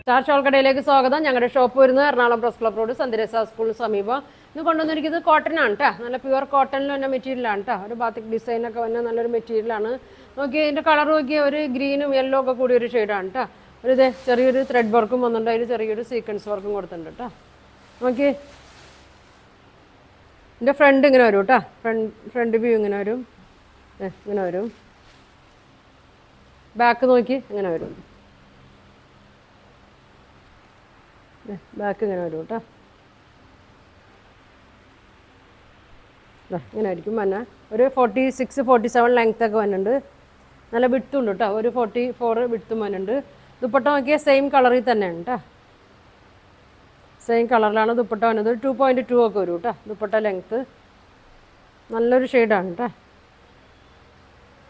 Star shawl കടയിലേക്ക് സ്വാഗതം. ഞങ്ങളുടെ ഷോപ്പ് വരുന്നത് എറണാകുളം പ്രസ് ക്ലബ് റോഡ് സന്ദരസ സ്കൂളിന് സമീപം. ഇന്ന് കൊണ്ടുവന്നിരിക്കുന്നത് കോട്ടൺ ആണ് കേട്ടോ. നല്ല പ്യുവർ കോട്ടണിൽ തന്നെ മെറ്റീരിയലാണ് കേട്ടോ. ഒരു ബാത്തിക് ഡിസൈനൊക്കെ വന്ന നല്ലൊരു മെറ്റീരിയലാണ്. നോക്കി ഇതിൻ്റെ കളർ നോക്കിയ ഒരു ഗ്രീനും യെല്ലോ ഒക്കെ കൂടി ഒരു ഷെയ്ഡാണ് കേട്ടോ. ഒരു ഇതേ ചെറിയൊരു ത്രെഡ് വർക്കും വന്നിട്ടുണ്ട്, അതിന് ചെറിയൊരു സീക്വൻസ് വർക്കും കൊടുത്തിട്ടുണ്ട് കേട്ടോ. നോക്കി ഇതിൻ്റെ ഫ്രണ്ട് ഇങ്ങനെ വരും കേട്ടോ. ഫ്രണ്ട് വ്യൂ ഇങ്ങനെ വരും, ഇങ്ങനെ വരും. ബാക്ക് നോക്കി ഇങ്ങനെ വരും, ബാക്ക് ഇങ്ങനെ വരും കേട്ടോ. ഇങ്ങനെ ആയിരിക്കും വന്നെ. ഒരു 46, 47 ലെങ്ത്തൊക്കെ വന്നിട്ടുണ്ട്. നല്ല വിട്ടും കേട്ടോ. ഒരു 44 വിട്ടും വന്നിട്ടുണ്ട്. ദുപ്പട്ട നോക്കിയാൽ സെയിം കളറിൽ തന്നെയാണ് കേട്ടോ. സെയിം കളറിലാണ് ദുപ്പട്ട വന്നത്. 2.2 ഒക്കെ വരും കേട്ടോ ദുപ്പട്ട ലെങ്ത്ത്. നല്ലൊരു ഷെയ്ഡാണ് കേട്ടോ.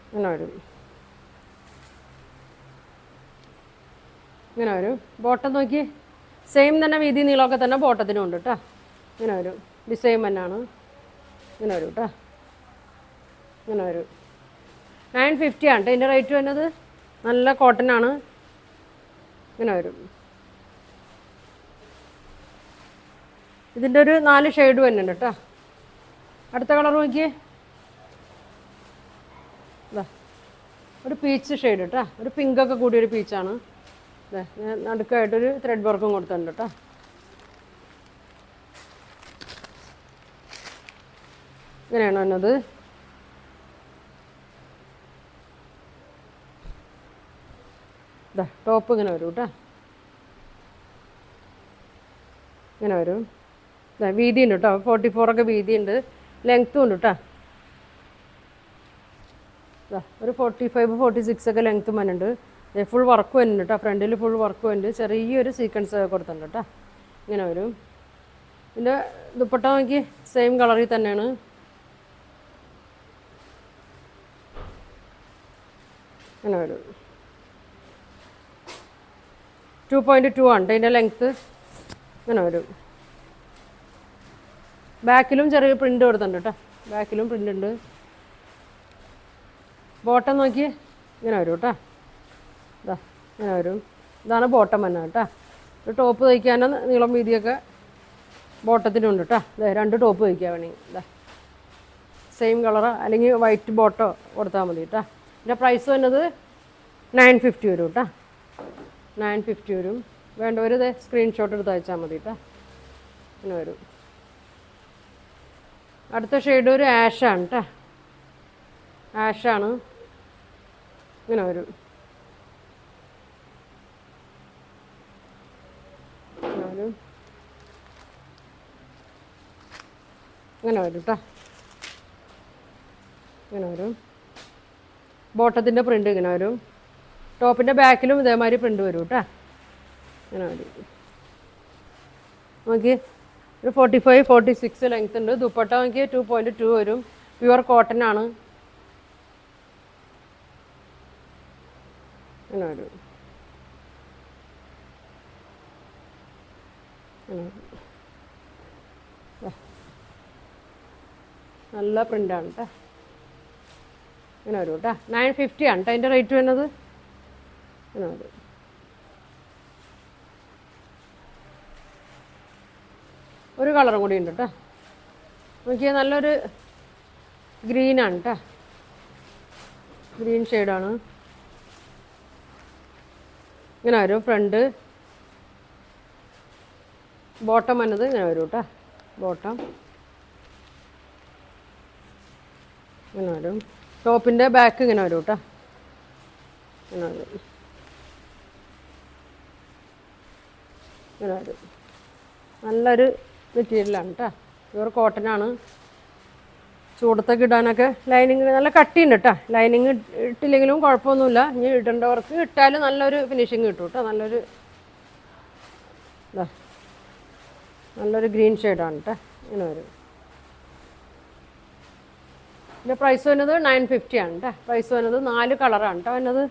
ഇങ്ങനെ വരും, ഇങ്ങനെ വരും. ബോട്ടം നോക്കി സെയിം തന്നെ വീതി നീളമൊക്കെ തന്നെ ബോട്ടത്തിനും ഉണ്ട് കേട്ടോ. ഇങ്ങനെ വരും, ഡിസൈൻ തന്നെയാണ്. ഇങ്ങനെ വരും കേട്ടോ. ഇങ്ങനെ വരും. 950 ആണ് കേട്ടോ ഇതിൻ്റെ റേറ്റ് വരുന്നത്. നല്ല കോട്ടൺ ആണ്. ഇങ്ങനെ വരും. ഇതിൻ്റെ ഒരു 4 ഷെയ്ഡ് വരുന്നുണ്ട് കേട്ടോ. അടുത്ത കളർ നോക്കിയേ, ഒരു പീച്ച് ഷെയ്ഡ് കേട്ടോ. ഒരു പിങ്കൊക്കെ കൂടിയൊരു പീച്ചാണ്. നടുക്കായിട്ടൊരു ത്രെഡ് വർക്കും കൊടുത്തിട്ടുണ്ട് കേട്ടോ. ഇങ്ങനെയാണ് വന്നത്. ടോപ്പ് ഇങ്ങനെ വരും കേട്ടോ. ഇങ്ങനെ വരും. വീതി ഉണ്ട് കേട്ടോ. 44 ഒക്കെ വീതി ഉണ്ട്, ലെങ്ത്തും ഉണ്ട് കേട്ടോ. ഒരു 45, 46 ഒക്കെ ലെങ്ത്തും വന്നിട്ടുണ്ട്. ഫുൾ വർക്ക് വരുന്നുണ്ട് കേട്ടോ. ഫ്രണ്ടിൽ ഫുൾ വർക്ക് വരുന്നുണ്ട്. ചെറിയൊരു സീക്വൻസ് ഒക്കെ കൊടുത്തിട്ടുണ്ട് കേട്ടോ. ഇങ്ങനെ വരും. ഇതിൻ്റെ ദുപ്പട്ട നോക്കി സെയിം കളറിൽ തന്നെയാണ്. ഇങ്ങനെ വരും. 2.2 ആണ് ഇതിൻ്റെ ലെങ്ത്ത്. ഇങ്ങനെ വരും. ബാക്കിലും ചെറിയ പ്രിൻ്റ് കൊടുത്തിട്ടുണ്ട് കേട്ടോ. ബാക്കിലും പ്രിൻ്റ് ഉണ്ട്. ബോട്ടം നോക്കി ഇങ്ങനെ വരും കേട്ടോ. ഇങ്ങനെ വരും. ഇതാണ് ബോട്ടം തന്നെ കേട്ടോ. ഒരു ടോപ്പ് തയ്ക്കാൻ നീളം വീതിയൊക്കെ ബോട്ടത്തിനുണ്ട് കേട്ടോ. 2 ടോപ്പ് തയ്ക്കാൻ വേണമെങ്കിൽ സെയിം കളറോ അല്ലെങ്കിൽ വൈറ്റ് ബോട്ടോ കൊടുത്താൽ മതി കേട്ടോ. ഇതിൻ്റെ പ്രൈസ് വന്നത് 950 വരും കേട്ടോ. 950 വരും. വേണ്ടവർ സ്ക്രീൻഷോട്ട് എടുത്ത് അയച്ചാൽ മതി കേട്ടോ. ഇങ്ങനെ വരും. അടുത്ത ഷെയ്ഡ് ഒരു ആഷാണ് കേട്ടോ. ആഷാണ്. ഇങ്ങനെ വരും. ഇങ്ങനെ വരും കേട്ടോ. ഇങ്ങനെ വരും. ബോട്ടത്തിൻ്റെ പ്രിൻ്റ് ഇങ്ങനെ വരും. ടോപ്പിൻ്റെ ബാക്കിലും ഇതേമാതിരി പ്രിൻ്റ് വരും കേട്ടോ. ഇങ്ങനെ വരും. നോക്കി ഒരു 45, 46 ലെങ്ത് ഉണ്ട്. ദുപ്പട്ട നോക്കി 2.2 വരും. പ്യുവർ കോട്ടൺ ആണ്. ഇങ്ങനെ വരും. നല്ല പ്രിൻ്റാണ് കേട്ടോ. ഇങ്ങനെ വരും കേട്ടോ. 950 ആണ് കേട്ടോ അതിൻ്റെ റേറ്റ് വരുന്നത്. ഇങ്ങനെ വരും. ഒരു കളറും കൂടി ഉണ്ട് കേട്ടോ. നോക്കിയാൽ നല്ലൊരു ഗ്രീനാണ് കേട്ടോ. ഗ്രീൻ ഷെയ്ഡാണ്. ഇങ്ങനെ വരും. ഫ്രണ്ട് ബോട്ടം വന്നത് ഇങ്ങനെ വരും കേട്ടോ. ബോട്ടം ഇങ്ങനെ വരും. ടോപ്പിൻ്റെ ബാക്ക് ഇങ്ങനെ വരും കേട്ടോ. ഇങ്ങനെ വരും. ഇങ്ങനെ വരും. നല്ലൊരു മെറ്റീരിയലാണ് കേട്ടോ. പ്യുവർ കോട്ടനാണ്. ചൂടത്തൊക്കെ ഇടാനൊക്കെ ലൈനിങ് നല്ല കട്ടിയുണ്ട് കേട്ടോ. ലൈനിങ് ഇട്ടില്ലെങ്കിലും കുഴപ്പമൊന്നുമില്ല. ഇനി ഇടേണ്ടവർക്ക് ഇട്ടാലും നല്ലൊരു ഫിനിഷിങ് കിട്ടും കേട്ടോ. നല്ലൊരു ഗ്രീൻ ഷെയ്ഡാണ് കേട്ടോ. ഇങ്ങനെ വരും. ഇതിൻ്റെ പ്രൈസ് വരുന്നത് 950 ആണ് കേട്ടോ. പ്രൈസ് വരുന്നത് 4 കളറാണ് കേട്ടോ വന്നത്.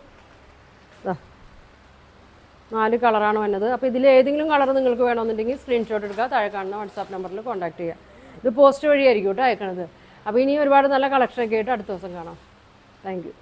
4 കളറാണ് വന്നത്. അപ്പോൾ ഇതിൽ ഏതെങ്കിലും കളർ നിങ്ങൾക്ക് വേണമെന്നുണ്ടെങ്കിൽ സ്ക്രീൻഷോട്ട് എടുക്കുക. താഴെ കാണുന്ന വാട്സാപ്പ് നമ്പറിൽ കോൺടാക്ട് ചെയ്യുക. ഇത് പോസ്റ്റ് വഴിയായിരിക്കും കേട്ടോ അയക്കണത്. അപ്പോൾ ഇനി ഒരുപാട് നല്ല കളക്ഷനൊക്കെ ആയിട്ട് അടുത്ത ദിവസം കാണാം. Thank you.